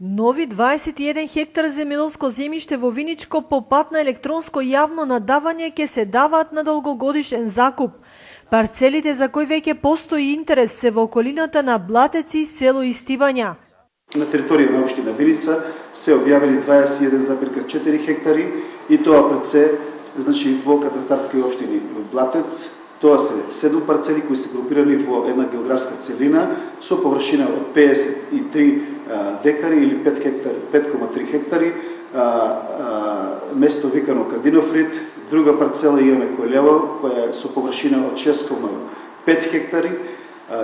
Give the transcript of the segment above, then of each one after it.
Нови 21 хектар земјоделско земјиште во Виничко по пат на електронско јавно надавање ќе се даваат на долгогодишен закуп. Парцелите за кои веќе постои интерес се во околината на Блатеци, село Истибања. На територија на општина Виница се објавени 21,4 хектари и тоа пред се во катастарски општини Блатец. Тоа се 7 парцели кои се групирани во една географска целина со површина од 53 декари или 5,3 хектари, место викано Кадинофрид. Друга парцела имаме Којлево, која е со површина од 6,5 хектари,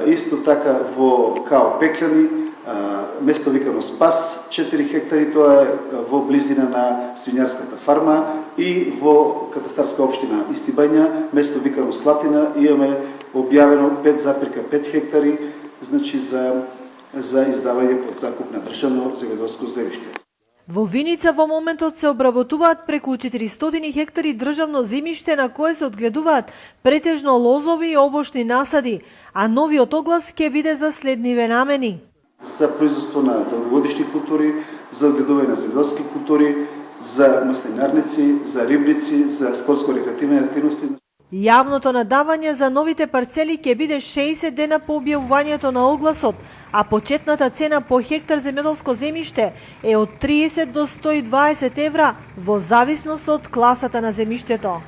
исто така во Као Пекљани, место викано Спас, 4 хектари, тоа е во близина на свинјарската фарма, и во катастарска општина Истибања, место викано Слатина, имаме објавено 5,5 хектари, за издавање под закуп на државно земјоделско земјиште. Во Виница во моментот се обработуваат преку 400 хектари државно земјиште на кое се одгледуваат претежно лозови и овошни насади, а новиот оглас ќе биде за следниве намени: за производство на долгогодишни култури, за одгледување на земјоделски култури, за маслинарници, за рибници, за спортско-рекреативни активности. Јавното надавање за новите парцели ќе биде 60 дена по објавувањето на огласот, а почетната цена по хектар земјоделско земјиште е од 30 до 120 евра во зависност од класата на земјиштето.